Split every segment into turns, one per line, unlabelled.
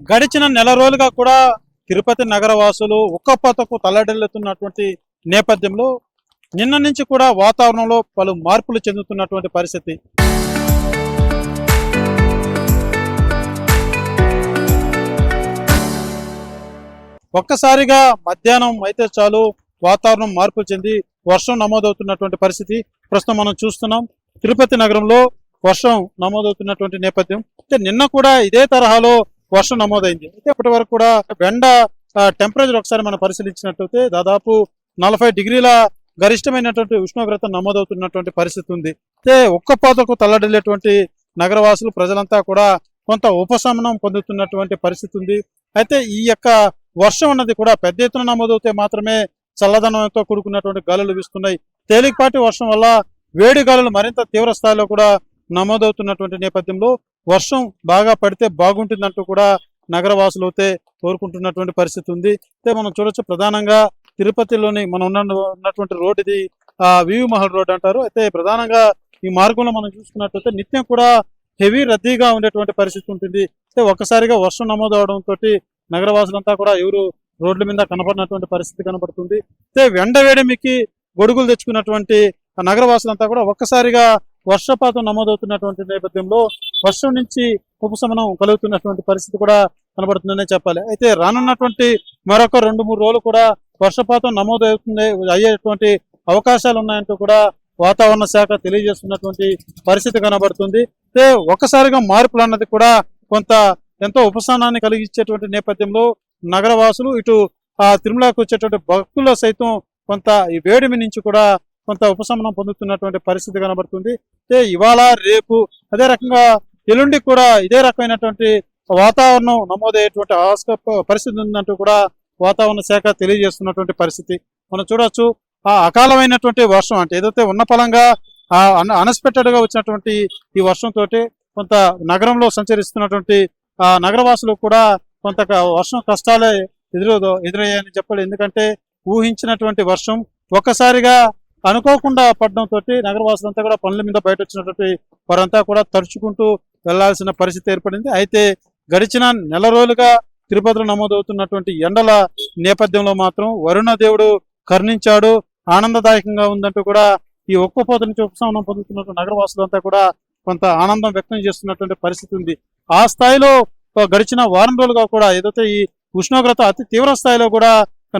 గడిచిన నెల రోజులుగా కూడా తిరుపతి నగర వాసులు ఉక్కపోతకు తల్లడిల్లుతున్నటువంటి నేపథ్యంలో నిన్న నుంచి కూడా వాతావరణంలో పలు మార్పులు చెందుతున్నటువంటి పరిస్థితి. ఒక్కసారిగా మధ్యాహ్నం అయితే చాలు వాతావరణం మార్పులు చెంది వర్షం నమోదవుతున్నటువంటి పరిస్థితి ప్రస్తుతం మనం చూస్తున్నాం. తిరుపతి నగరంలో వర్షం నమోదవుతున్నటువంటి నేపథ్యం. అంటే నిన్న కూడా ఇదే తరహాలో వర్షం నమోదైంది. అయితే ఇప్పటి వరకు కూడా ఎండ టెంపరేచర్ ఒకసారి మనం పరిశీలించినట్లయితే దాదాపు 40 డిగ్రీల గరిష్టమైనటువంటి ఉష్ణోగ్రత నమోదవుతున్నటువంటి పరిస్థితి ఉంది. అయితే ఉక్కపోతకు తల్లడిల్లేటువంటి నగరవాసులు ప్రజలంతా కూడా కొంత ఉపశమనం పొందుతున్నటువంటి పరిస్థితి ఉంది. అయితే ఈ యొక్క వర్షం అన్నది కూడా పెద్ద ఎత్తున నమోదవుతే మాత్రమే చల్లదనంతో కూడుకున్నటువంటి గాలులు వీస్తున్నాయి. తేలికపాటి వర్షం వల్ల వేడి గాలులు మరింత తీవ్ర స్థాయిలో కూడా నమోదవుతున్నటువంటి నేపథ్యంలో వర్షం బాగా పడితే బాగుంటుందంటూ కూడా నగరవాసులు అయితే కోరుకుంటున్నటువంటి పరిస్థితి ఉంది. అయితే మనం చూడొచ్చు, ప్రధానంగా తిరుపతిలోని మనం ఉన్నటువంటి రోడ్ ఇది వివి మహల్ రోడ్ అంటారు. అయితే ప్రధానంగా ఈ మార్గంలో మనం చూసుకున్నట్లయితే నిత్యం కూడా హెవీ రద్దీగా ఉండేటువంటి పరిస్థితి ఉంటుంది. అయితే ఒక్కసారిగా వర్షం నమోదవడంతో నగరవాసులంతా కూడా ఎవరు రోడ్ల మీద కనపడినటువంటి పరిస్థితి కనబడుతుంది. అయితే ఎండ వేడిమికి గొడుగులు తెచ్చుకున్నటువంటి నగరవాసులంతా కూడా ఒక్కసారిగా వర్షపాతం నమోదవుతున్నటువంటి నేపథ్యంలో వర్షం నుంచి ఉపశమనం కలుగుతున్నటువంటి పరిస్థితి కూడా కనబడుతుందనే చెప్పాలి. అయితే రానున్నటువంటి మరొక 2-3 రోజులు కూడా వర్షపాతం అయ్యేటువంటి అవకాశాలు ఉన్నాయంటూ కూడా వాతావరణ శాఖ తెలియజేస్తున్నటువంటి పరిస్థితి కనబడుతుంది. అయితే ఒక్కసారిగా మార్పులు అన్నది కూడా కొంత ఎంతో ఉపశమనాన్ని కలిగించేటువంటి నేపథ్యంలో నగరవాసులు ఇటు తిరుమలకు వచ్చేటువంటి భక్తుల్లో సైతం కొంత ఈ వేడిమి నుంచి కూడా కొంత ఉపశమనం పొందుతున్నటువంటి పరిస్థితి కనబడుతుంది. అయితే ఇవాళ రేపు అదే రకంగా ఎల్లుండి కూడా ఇదే రకమైనటువంటి వాతావరణం నమోదయ్యేటువంటి పరిస్థితి ఉందంటూ కూడా వాతావరణ శాఖ తెలియజేస్తున్నటువంటి పరిస్థితి మనం చూడొచ్చు. అకాలమైనటువంటి వర్షం అంటే ఏదైతే ఉన్న పలంగా అన్ఎక్స్పెక్టెడ్ గా వచ్చినటువంటి ఈ వర్షంతో కొంత నగరంలో సంచరిస్తున్నటువంటి నగరవాసులు కూడా కొంత వర్షం కష్టాలే ఎదురయ్యాయని చెప్పాలి. ఎందుకంటే ఊహించినటువంటి వర్షం ఒక్కసారిగా అనుకోకుండా పడడంతో నగరవాసులంతా కూడా పనుల మీద బయట వచ్చినటువంటి వారంతా కూడా తరుచుకుంటూ వెళ్లాల్సిన పరిస్థితి ఏర్పడింది. అయితే గడిచిన నెల రోజులుగా తిరుపతిలో నమోదవుతున్నటువంటి ఎండల నేపథ్యంలో మాత్రం వరుణ దేవుడు కరుణించాడు, ఆనందదాయకంగా ఉందంటూ కూడా ఈ ఉక్కపోత నుంచి ఉపశమనం పొందుతున్నటువంటి నగరవాసులంతా కూడా కొంత ఆనందం వ్యక్తం చేస్తున్నటువంటి పరిస్థితి ఉంది. ఆ స్థాయిలో గడిచిన వారం రోజులుగా కూడా ఏదైతే ఈ ఉష్ణోగ్రత అతి తీవ్ర స్థాయిలో కూడా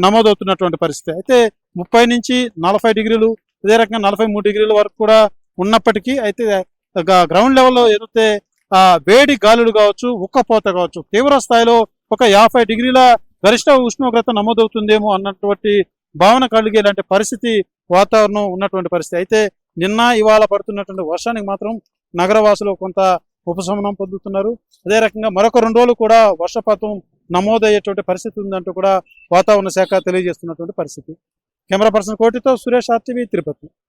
నమోదవుతున్నటువంటి పరిస్థితి. అయితే 30 నుంచి 40 డిగ్రీలు అదే రకంగా 43 డిగ్రీల వరకు కూడా ఉన్నప్పటికీ అయితే గ్రౌండ్ లెవెల్లో ఏదైతే వేడి గాలులు కావచ్చు, ఉక్కపోత కావచ్చు, తీవ్ర స్థాయిలో ఒక 50 డిగ్రీల గరిష్ట ఉష్ణోగ్రత నమోదవుతుందేమో అన్నటువంటి భావన కలిగేలాంటి పరిస్థితి వాతావరణం ఉన్నటువంటి పరిస్థితి. అయితే నిన్న ఇవాళ పడుతున్నటువంటి వర్షానికి మాత్రం నగరవాసులు కొంత ఉపశమనం పొందుతున్నారు. అదే రకంగా మరొక 2 రోజులు కూడా వర్షపాతం నమోదయ్యేటువంటి పరిస్థితి ఉందంటూ కూడా వాతావరణ శాఖ తెలియజేస్తున్నటువంటి పరిస్థితి. కెమెరా పర్సన్ కోటితో సురేష్, RTV, తిరుపతి.